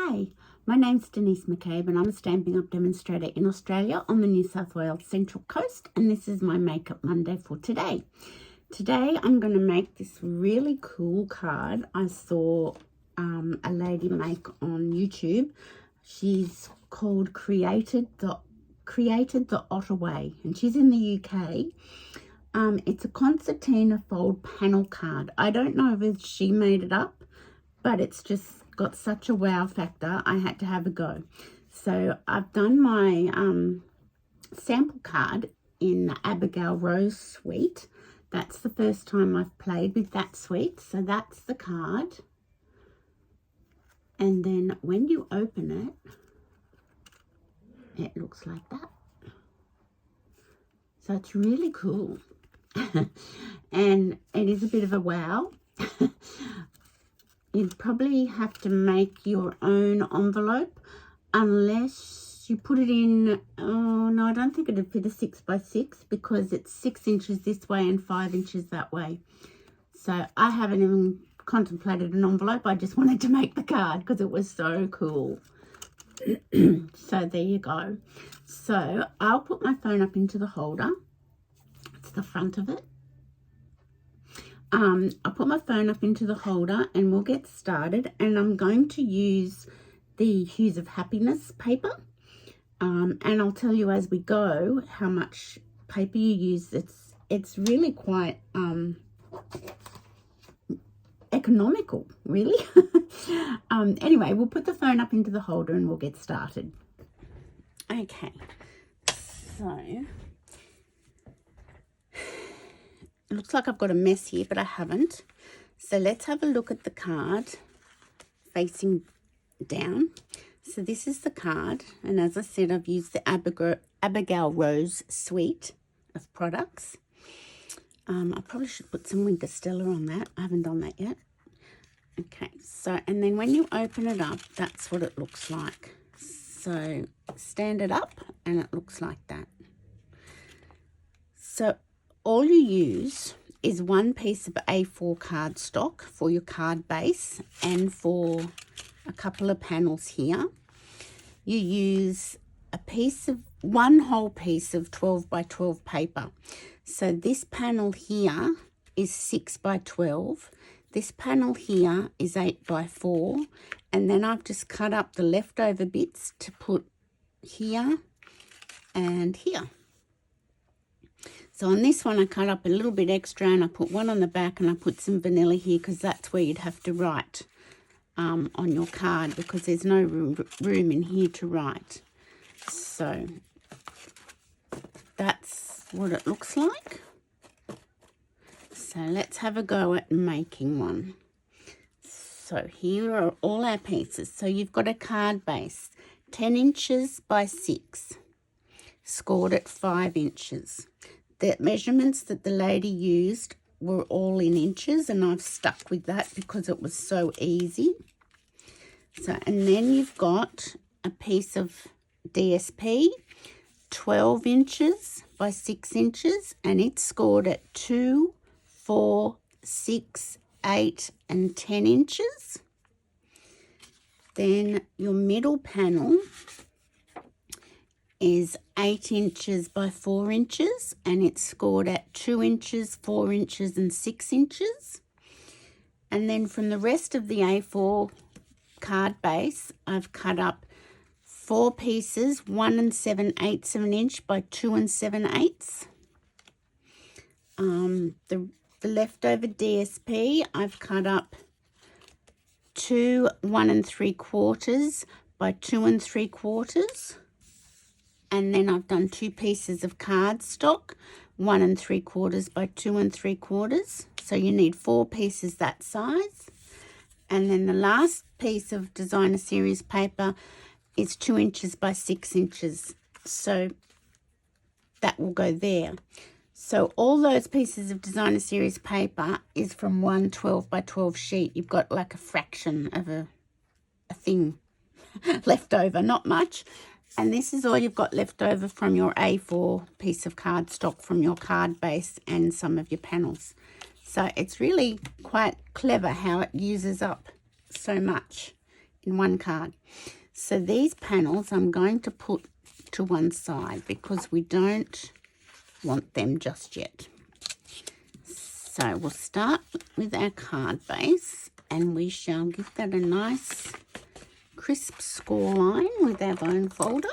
Hi, my name's Denise McCabe and I'm a Stampin' Up! Demonstrator in Australia on the New South Wales Central Coast, and this is my Makeup Monday for today. Today I'm going to make this really cool card I saw a lady make on YouTube. She's called Created the Otter Way, and she's in the UK. It's a Concertina fold panel card. I don't know if she made it up, but it's just got such a wow factor, I had to have a go. So I've done my sample card in the Abigail Rose suite. That's the first time I've played with that suite. So that's the card. And then when you open it, it looks like that. So it's really cool. And it is a bit of a wow. You'd probably have to make your own envelope unless you put it in, oh no, I don't think it'd fit a 6x6 because it's 6 inches this way and 5 inches that way. So I haven't even contemplated an envelope. I just wanted to make the card because it was so cool. So there you go. So I'll put my phone up into the holder. It's the front of it. I'll put my phone up into the holder and we'll get started, and I'm going to use the Hues of Happiness paper, and I'll tell you as we go how much paper you use. It's really quite economical, really. Anyway, we'll put the phone up into the holder and we'll get started. Okay, so it looks like I've got a mess here, but I haven't. So let's have a look at the card facing down. So this is the card. And as I said, I've used the Abigail Rose suite of products. I probably should put some Winter Stella on that. I haven't done that yet. Okay, so, and then when you open it up, that's what it looks like. So stand it up and it looks like that. So all you use is one piece of A4 cardstock for your card base and for a couple of panels here. You use one whole piece of 12 by 12 paper. So this panel here is 6 by 12. This panel here is 8 by 4. And then I've just cut up the leftover bits to put here and here. So on this one, I cut up a little bit extra and I put one on the back and I put some vanilla here because that's where you'd have to write on your card because there's no room in here to write. So that's what it looks like. So let's have a go at making one. So here are all our pieces. So you've got a card base, 10 inches by 6, scored at 5 inches. The measurements that the lady used were all in inches, and I've stuck with that because it was so easy. So, and then you've got a piece of DSP, 12 inches by 6 inches, and it's scored at 2, 4, 6, 8, and 10 inches. Then your middle panel is 8 inches by 4 inches, and it's scored at 2 inches, 4 inches, and 6 inches. And then from the rest of the A4 card base, I've cut up 4 pieces, 1 7/8 of an inch by 2 7/8. The leftover DSP, I've cut up 2 1 3/4 by 2 3/4. And then I've done 2 pieces of cardstock, 1 3/4 by 2 3/4. So you need 4 pieces that size. And then the last piece of designer series paper is 2 inches by 6 inches. So that will go there. So all those pieces of designer series paper is from one 12 by 12 sheet. You've got like a fraction of a thing left over, not much. And this is all you've got left over from your A4 piece of cardstock from your card base and some of your panels. So it's really quite clever how it uses up so much in one card. So these panels I'm going to put to one side because we don't want them just yet. So we'll start with our card base and we shall give that a nice crisp score line with our bone folder.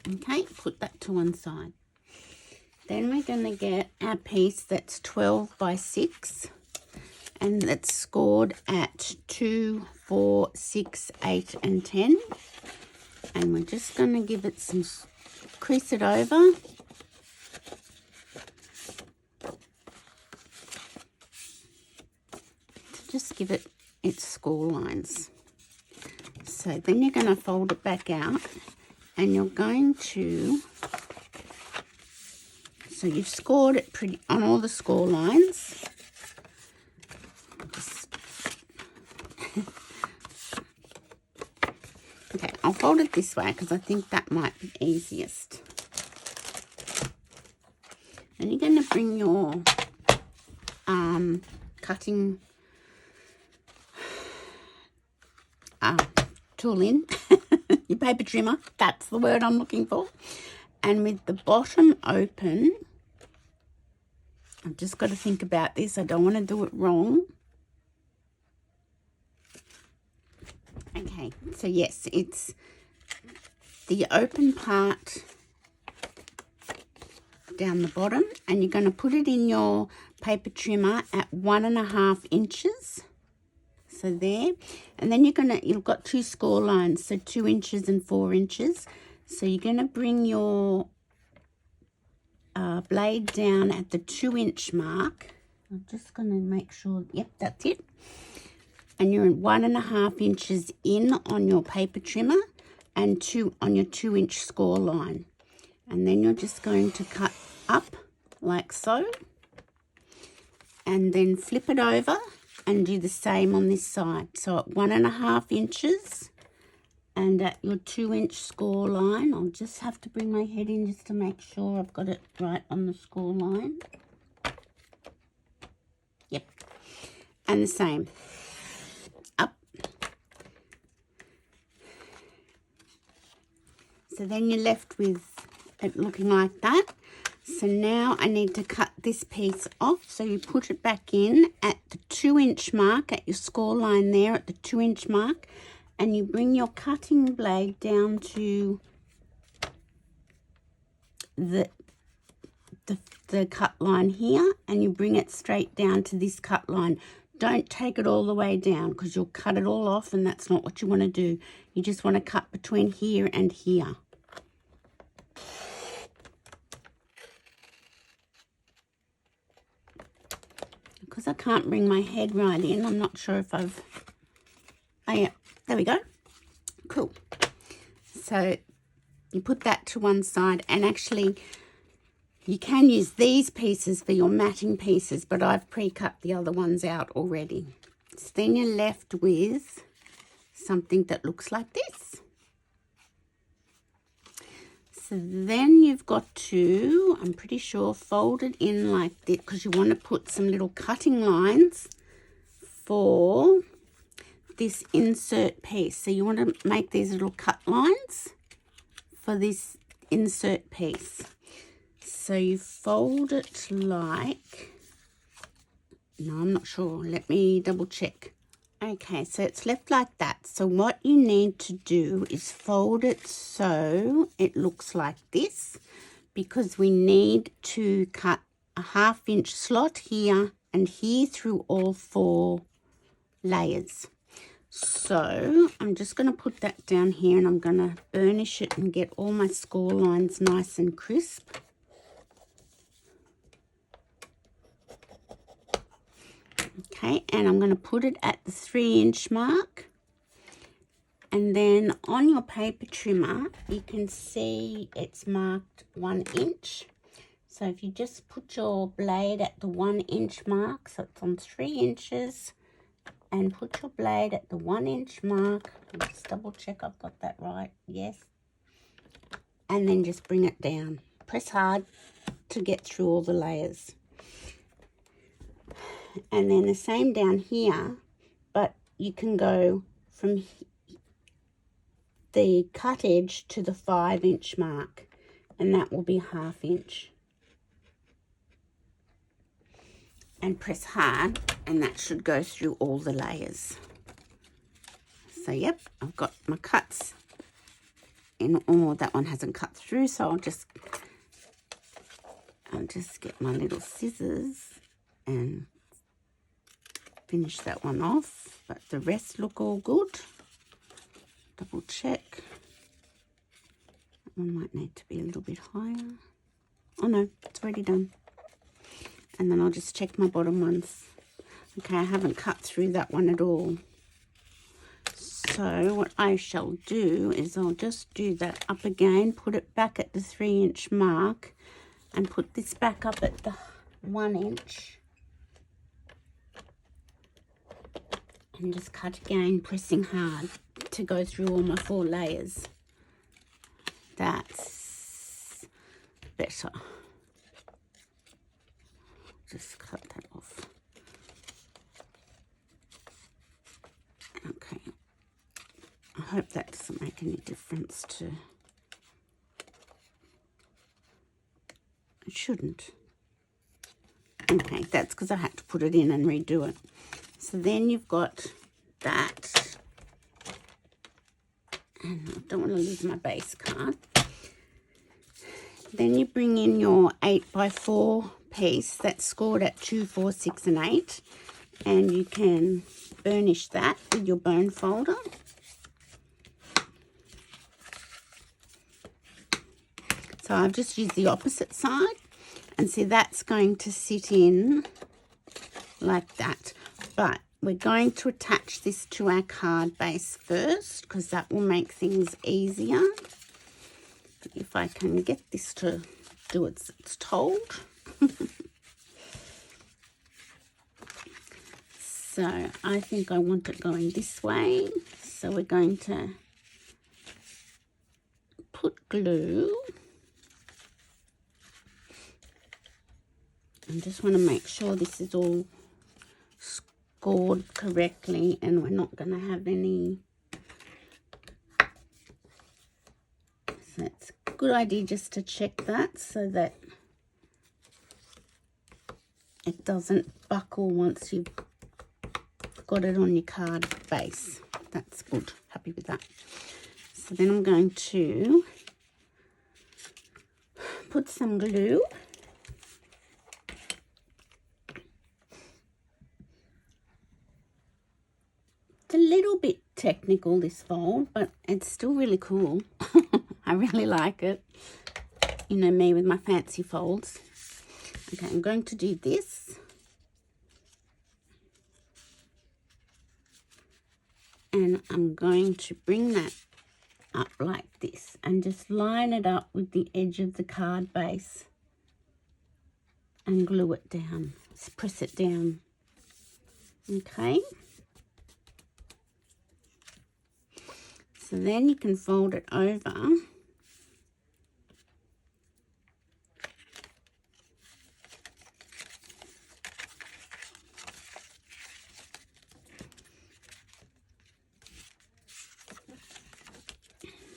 Okay, put that to one side. Then we're going to get our piece that's 12 by 6 and that's scored at 2, 4, 6, 8 and 10. And we're just going to give it some, crease it over. Just give it its score lines. So then you're going to fold it back out and you're going to, so you've scored it pretty on all the score lines. Okay, I'll fold it this way because I think that might be easiest. And you're going to bring your cutting tool in, your paper trimmer, that's the word I'm looking for. And with the bottom open, I've just got to think about this, I don't want to do it wrong. Okay, so yes, it's the open part down the bottom, and you're going to put it in your paper trimmer at 1.5 inches. So there, and then you've got 2 score lines, so 2 inches and 4 inches. So you're going to bring your blade down at the 2-inch mark. I'm just going to make sure, yep, that's it. And you're 1.5 inches in on your paper trimmer and 2 on your 2-inch score line. And then you're just going to cut up like so, and then flip it over and do the same on this side. So at 1.5 inches and at your 2-inch score line, I'll just have to bring my head in just to make sure I've got it right on the score line. Yep. And the same. Up. So then you're left with it looking like that. So now I need to cut this piece off. So you put it back in at the 2-inch mark, at your score line there at the 2-inch mark, and you bring your cutting blade down to the cut line here, and you bring it straight down to this cut line. Don't take it all the way down because you'll cut it all off, and that's not what you want to do. You just want to cut between here and here. Because I can't bring my head right in, I'm not sure if I've, oh yeah, there we go. Cool. So you put that to one side, and actually you can use these pieces for your matting pieces, but I've pre-cut the other ones out already. So then you're left with something that looks like this. So then you've got to, I'm pretty sure, fold it in like this because you want to put some little cutting lines for this insert piece. So you want to make these little cut lines for this insert piece. So you fold it like, no, I'm not sure. Let me double check. Okay, so it's left like that. So what you need to do is fold it so it looks like this, because we need to cut a 1/2 inch slot here and here through all 4 layers. So I'm just going to put that down here, and I'm going to burnish it and get all my score lines nice and crisp. Okay, and I'm going to put it at the 3-inch mark. And then on your paper trimmer, you can see it's marked 1 inch. So if you just put your blade at the 1-inch mark, so it's on 3 inches, and put your blade at the 1-inch mark. I'll just double check I've got that right. Yes. And then just bring it down. Press hard to get through all the layers. and then the same down here, but you can go from the cut edge to the 5-inch mark, and that will be 1/2 inch. And press hard, and that should go through all the layers. So yep, I've got my cuts in all. That one hasn't cut through, so I'll just get my little scissors and finish that one off. But the rest look all good. Double check. That one might need to be a little bit higher. Oh no, it's already done. And then I'll just check my bottom ones. Okay, I haven't cut through that one at all. So what I shall do is I'll just do that up again, put it back at the 3-inch mark, and put this back up at the 1 inch. And just cut again, pressing hard to go through all my 4 layers. That's better. Just cut that off. Okay. I hope that doesn't make any difference to... It shouldn't. Okay, that's because I had to put it in and redo it. So then you've got that. And I don't want to lose my base card. Then you bring in your 8x4 piece that's scored at 2, 4, 6 and 8. And you can burnish that with your bone folder. So I've just used the opposite side, and see that's going to sit in like that. But we're going to attach this to our card base first, because that will make things easier. If I can get this to do as it's told. So I think I want it going this way. So we're going to put glue. I just want to make sure this is all scored correctly and we're not going to have any. So it's a good idea just to check that so that it doesn't buckle once you've got it on your card base. That's good. Happy with that. So then I'm going to put some glue. It's a little bit technical, this fold, but it's still really cool. I really like it. You know me with my fancy folds. Okay, I'm going to do this. And I'm going to bring that up like this and just line it up with the edge of the card base and glue it down. Just press it down. Okay. So then you can fold it over.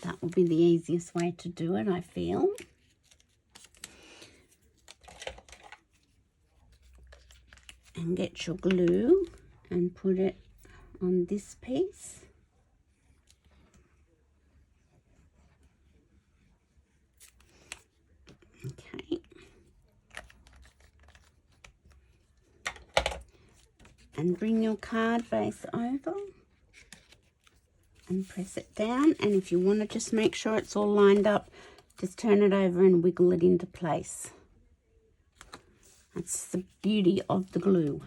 That will be the easiest way to do it, I feel. And get your glue and put it on this piece. Okay. And bring your card base over and press it down. And if you want to just make sure it's all lined up, just turn it over and wiggle it into place. That's the beauty of the glue.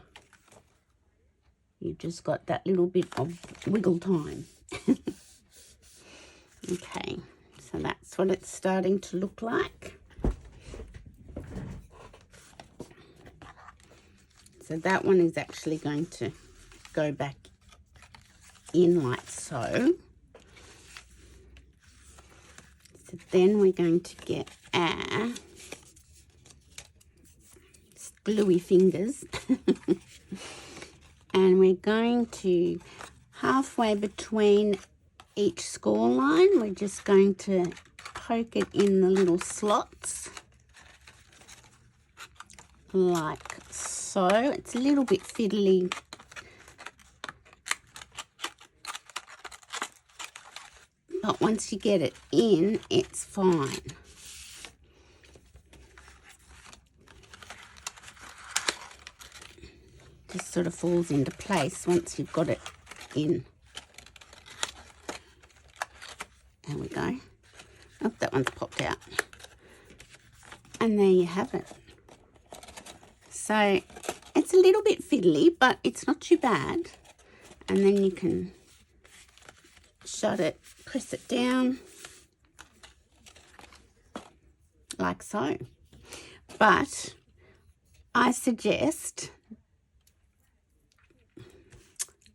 You've just got that little bit of wiggle time. Okay, so that's what it's starting to look like. So that one is actually going to go back in like so. So then we're going to get our gluey fingers. And we're going to, halfway between each score line, we're just going to poke it in the little slots like so. It's a little bit fiddly, but once you get it in, it's fine. Just sort of falls into place once you've got it in. There we go. Oh, that one's popped out. And there you have it. So it's a little bit fiddly, but it's not too bad. And then you can shut it, press it down like so. But I suggest,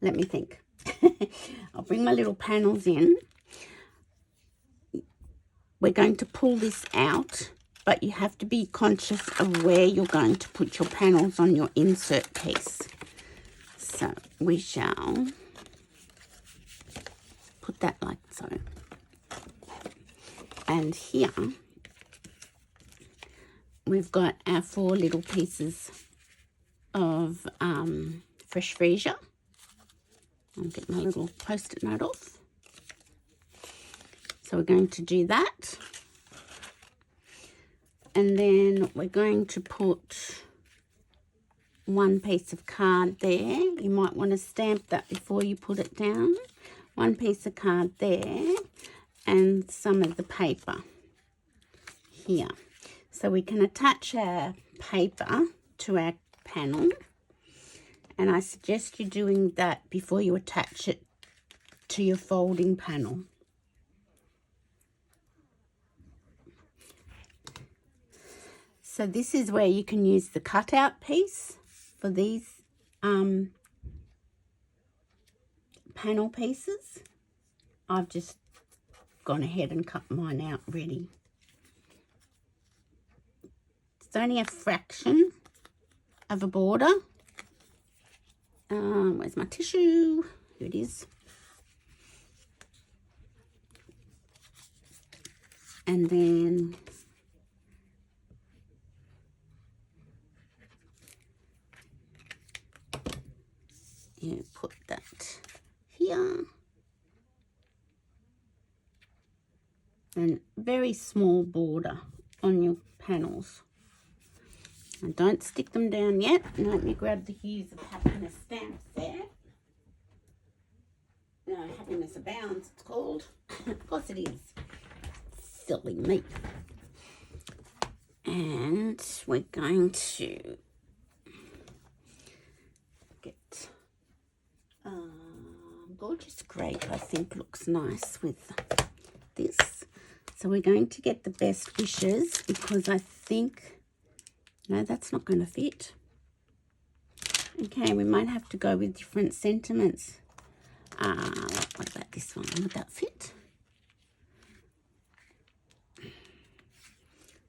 let me think. I'll bring my little panels in. We're going to pull this out, but you have to be conscious of where you're going to put your panels on your insert piece. So we shall put that like so. And here we've got our 4 little pieces of fresh freesia. I'll get my little post-it note off. So we're going to do that. And then we're going to put 1 piece of card there. You might want to stamp that before you put it down. 1 piece of card there and some of the paper here. So we can attach our paper to our panel. And I suggest you doing that before you attach it to your folding panel. So this is where you can use the cutout piece for these panel pieces. I've just gone ahead and cut mine out ready. It's only a fraction of a border. Where's my tissue? Here it is. And then you put that here. And very small border on your panels. And don't stick them down yet. And let me grab the Hues of Happiness stamps there. No, Happiness Abounds, it's called. Of course it is. Silly me. And we're going to get gorgeous grape, I think looks nice with this. So we're going to get the best wishes because I think, no, that's not going to fit. Okay, we might have to go with different sentiments. What about this one? Would that fit?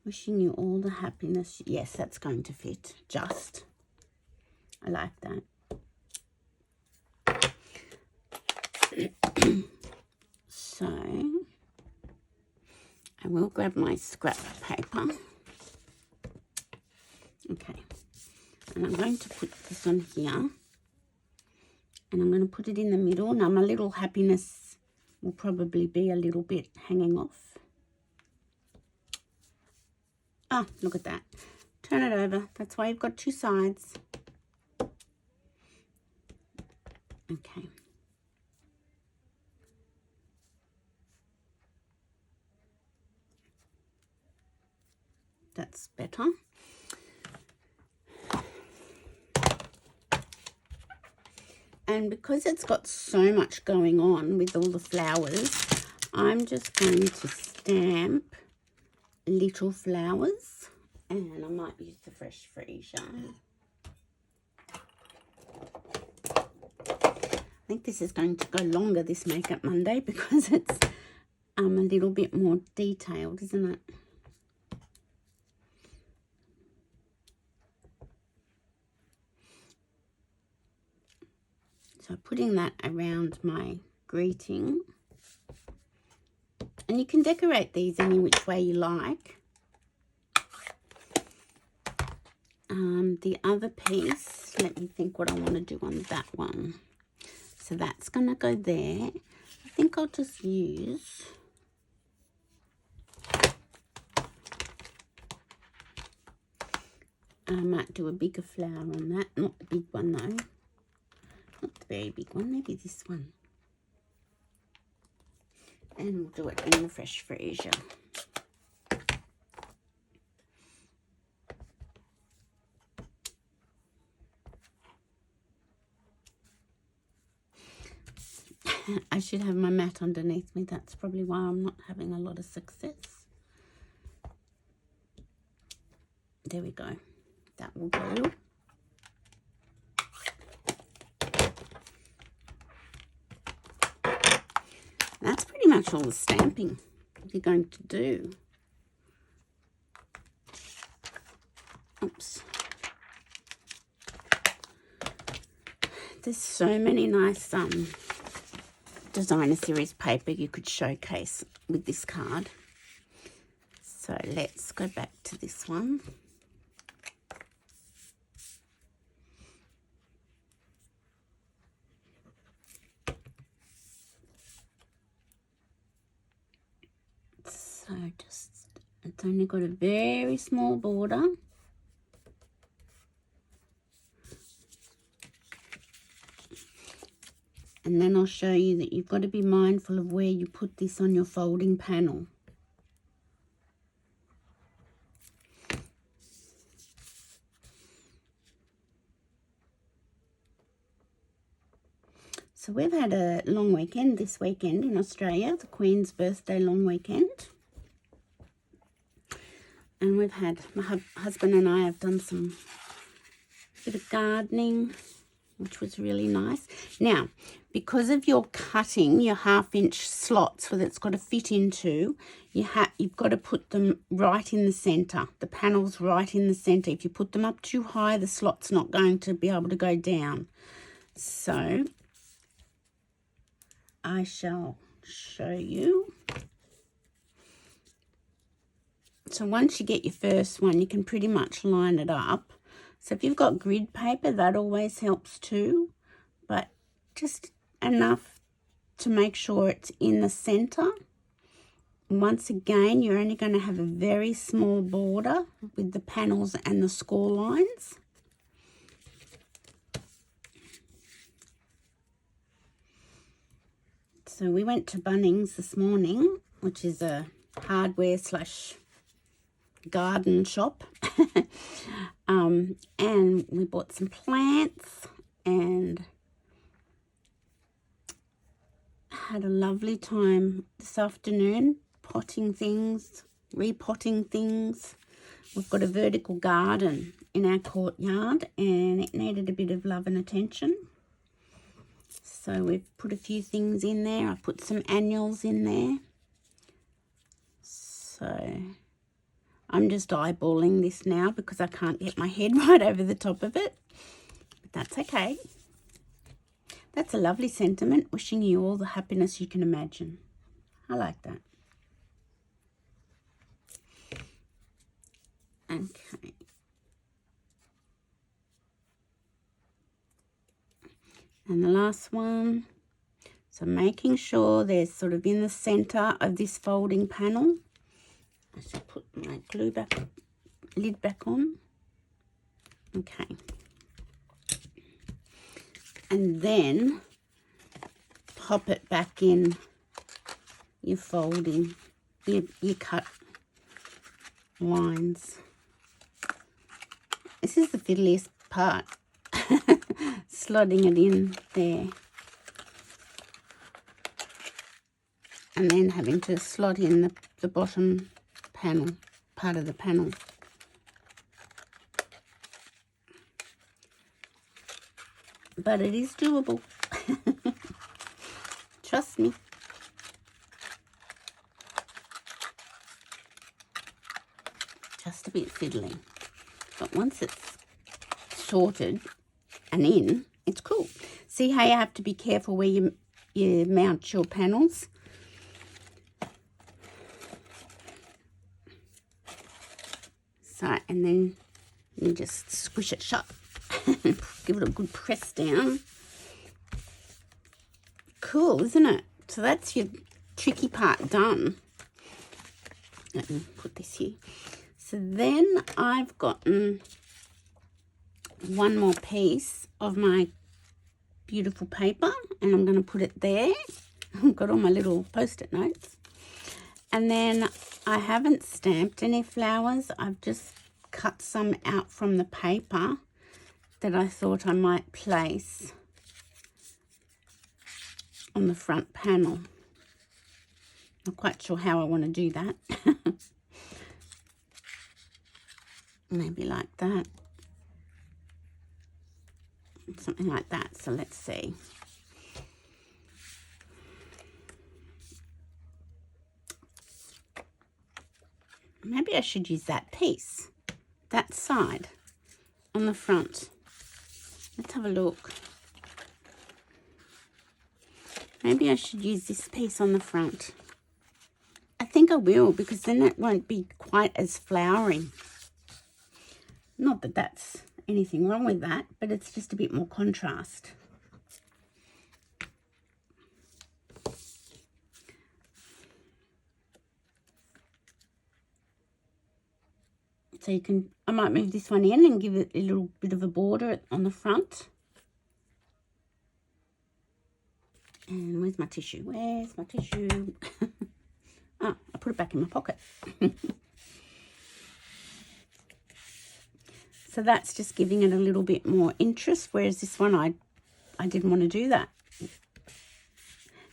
Wishing you all the happiness. Yes, that's going to fit. Just. I like that. So, I will grab my scrap paper. Okay. And I'm going to put this on here. And I'm going to put it in the middle. Now, my little happiness will probably be a little bit hanging off. Ah, look at that. Turn it over. That's why you've got 2 sides. Okay. That's better. And because it's got so much going on with all the flowers, I'm just going to stamp little flowers. And I might use the fresh freesia. I think this is going to go longer, this Makeup Monday, because it's a little bit more detailed, isn't it? So putting that around my greeting. And you can decorate these any which way you like. The other piece, let me think what I want to do on that one. So that's going to go there. I think I'll just use... I might do a bigger flower on that. Not the big one though. Not the very big one. Maybe this one. And we'll do it in the fresh freezer. I should have my mat underneath me. That's probably why I'm not having a lot of success. There we go. That will do. That's pretty much all the stamping you're going to do. Oops. There's so many nice designer series paper you could showcase with this card. So let's go back to this one. So just, it's only got a very small border. And then I'll show you that you've got to be mindful of where you put this on your folding panel. So we've had a long weekend this weekend in Australia, the Queen's birthday long weekend. And we've had, my husband and I have done some bit of gardening, which was really nice. Now, because of your cutting your 1/2-inch slots that it's got to fit into, you've got to put them right in the centre. The panels right in the centre. If you put them up too high, the slot's not going to be able to go down. So I shall show you. So once you get your first one, you can pretty much line it up. So if you've got grid paper, that always helps too, but just enough to make sure it's in the center. Once again, you're only going to have a very small border with the panels and the score lines. So we went to Bunnings this morning, which is a hardware / garden shop. And we bought some plants and had a lovely time this afternoon potting things, repotting things. We've got a vertical garden in our courtyard and it needed a bit of love and attention. So we've put a few things in there. I put some annuals in there. So I'm just eyeballing this now because I can't get my head right over the top of it. But that's okay. That's a lovely sentiment, wishing you all the happiness you can imagine. I like that. Okay. And the last one. So making sure they're sort of in the center of this folding panel. I should put my lid back on. Okay. And then pop it back in your folding, your cut lines. This is the fiddliest part, slotting it in there. And then having to slot in the bottom panel, part of the panel. But it is doable. Trust me. Just a bit fiddly. But once it's sorted and in, it's cool. See how you have to be careful where you mount your panels? So, and then you just squish it shut. Give it a good press down. Cool, isn't it? So that's your tricky part done. Let me put this here. So then I've gotten one more piece of my beautiful paper, and I'm going to put it there. I've got all my little post-it notes. And then I haven't stamped any flowers. I've just cut some out from the paper that I thought I might place on the front panel. Not quite sure how I want to do that. Maybe like that. Something like that. So let's see. Maybe I should use that piece, that side on the front. Let's have a look. Maybe I should use this piece on the front. I think I will, because then it won't be quite as flowery. Not that that's anything wrong with that, but it's just a bit more contrast. So you can, I might move this one in and give it a little bit of a border on the front. And where's my tissue? Where's my tissue? Oh, I put it back in my pocket. So that's just giving it a little bit more interest, whereas this one I didn't want to do that.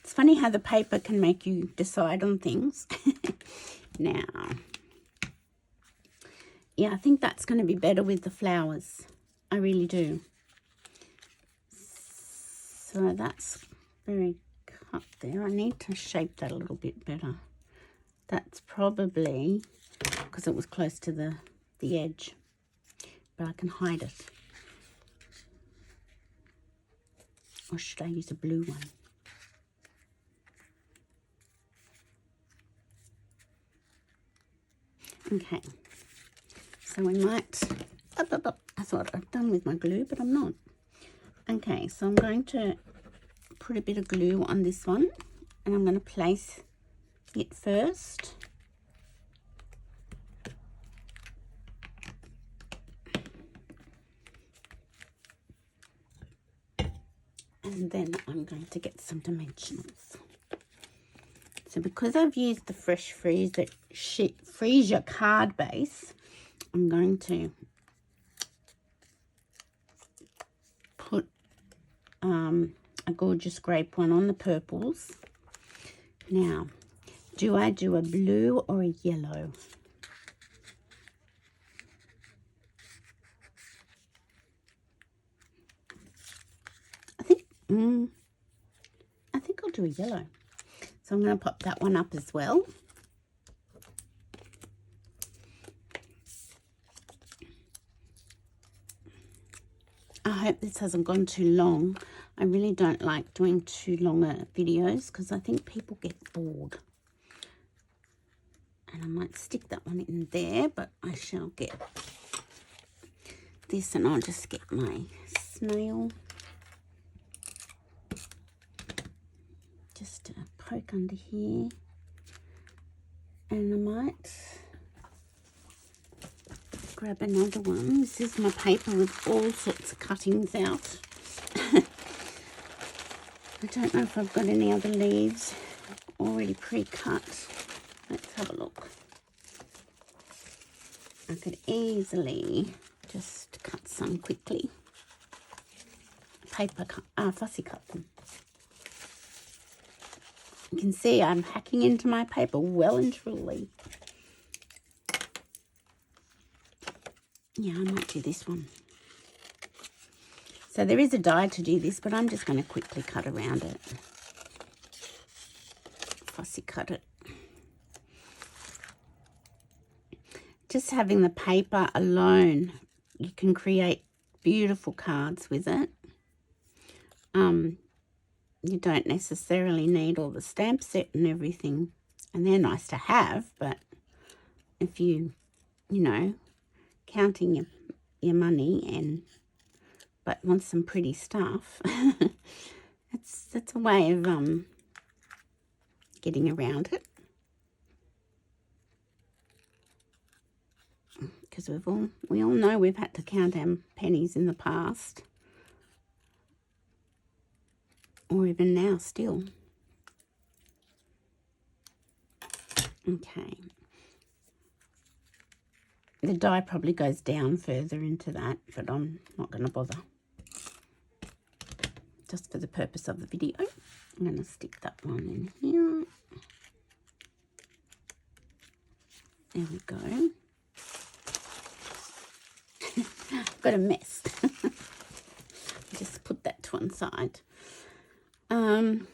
It's funny how the paper can make you decide on things. Now, yeah, I think that's going to be better with the flowers. I really do. So that's very cut there. I need to shape that a little bit better. That's probably because it was close to the edge, but I can hide it. Or should I use a blue one? Okay, so we might, I thought I'd done with my glue, but I'm not. Okay, so I'm going to put a bit of glue on this one, and I'm going to place it first. And then I'm going to get some dimensionals. So because I've used the Fresh Freesia card base, I'm going to put a gorgeous grape one on the purples. Now, do I do a blue or a yellow? I think I'll do a yellow. So I'm going to pop that one up as well. I hope this hasn't gone too long. I really don't like doing too longer videos because I think people get bored. And I might stick that one in there, but I shall get this, and I'll just get my snail. Just poke under here, and I might grab another one. This is my paper with all sorts of cuttings out. I don't know if I've got any other leaves already pre-cut. Let's have a look. I could easily just cut some quickly. Fussy cut them. You can see I'm hacking into my paper well and truly. Yeah, I might do this one. So there is a die to do this, but I'm just going to quickly cut around it. Fussy cut it. Just having the paper alone, you can create beautiful cards with it. You don't necessarily need all the stamp set and everything, and they're nice to have, but if you know, counting your money but want some pretty stuff, that's a way of getting around it. Because we all know we've had to count our pennies in the past, or even now still. Okay. The die probably goes down further into that, but I'm not going to bother. Just for the purpose of the video, I'm going to stick that one in here. There we go. I've got a mess. Just put that to one side. And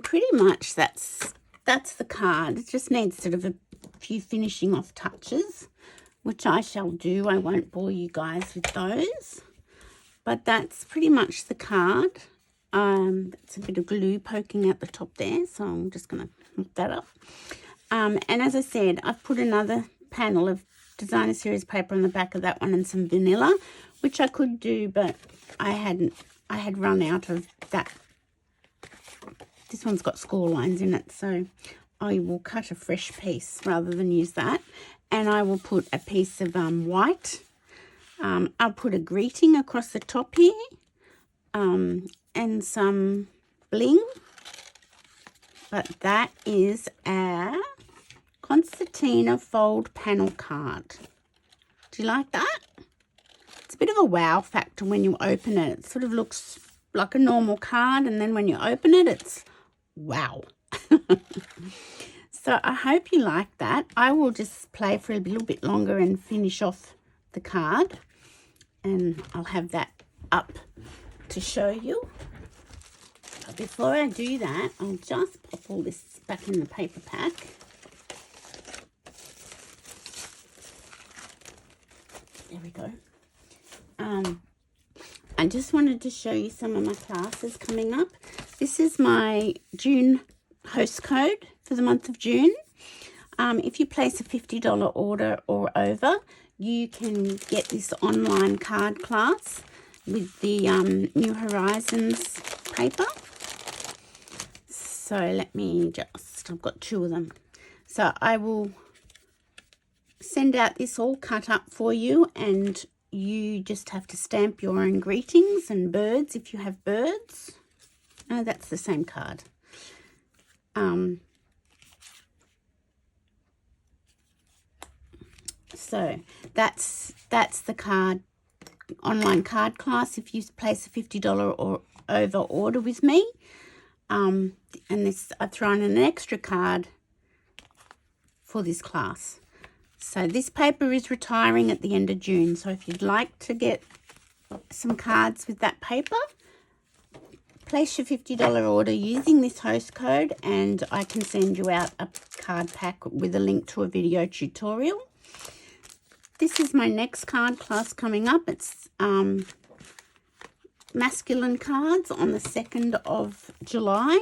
pretty much that's the card. It just needs sort of a few finishing off touches, which I shall do. I won't bore you guys with those, but that's pretty much the card. It's a bit of glue poking at the top there, so I'm just going to hook that up. And as I said, I've put another panel of designer series paper on the back of that one and some vanilla, which I could do, but I had run out of that. This one's got score lines in it, so I will cut a fresh piece rather than use that. And I will put a piece of white. I'll put a greeting across the top here, and some bling. But that is our Concertina fold panel card. Do you like that? It's a bit of a wow factor when you open it. It sort of looks like a normal card, and then when you open it, it's wow. So I hope you like that. I will just play for a little bit longer and finish off the card, and I'll have that up to show you. But before I do that, I'll just pop all this back in the paper pack. There we go. I just wanted to show you some of my classes coming up. This is my June host code for the month of June. If you place a $50 order or over, you can get this online card class with the New Horizons paper. So let me just, I've got 2 of them. So I will send out this all cut up for you, and you just have to stamp your own greetings and birds if you have birds. Oh, that's the same card. So that's the card, online card class if you place a $50 or over order with me. And this, I've thrown in an extra card for this class. So this paper is retiring at the end of June. So if you'd like to get some cards with that paper, place your $50 order using this host code, and I can send you out a card pack with a link to a video tutorial. This is my next card class coming up. It's masculine cards on the 2nd of July.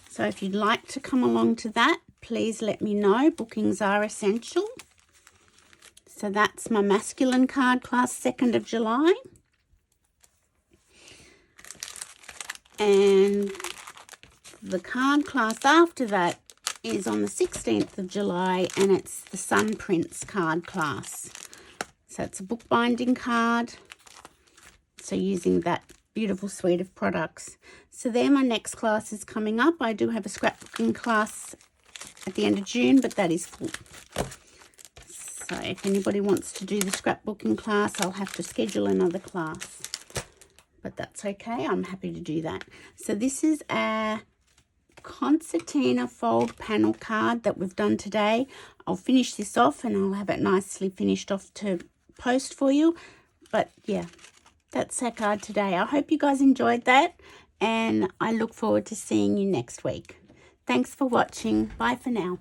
So if you'd like to come along to that, please let me know. Bookings are essential. So that's my masculine card class, 2nd of July. And the card class after that is on the 16th of July, and it's the Sun Prince card class. So it's a bookbinding card. So using that beautiful suite of products. So they're my next classes coming up. I do have a scrapbooking class at the end of June, but that is full. So if anybody wants to do the scrapbooking class, I'll have to schedule another class. But that's okay. I'm happy to do that. So this is our Concertina fold panel card that we've done today. I'll finish this off and I'll have it nicely finished off to post for you. But yeah, that's our card today. I hope you guys enjoyed that, and I look forward to seeing you next week. Thanks for watching. Bye for now.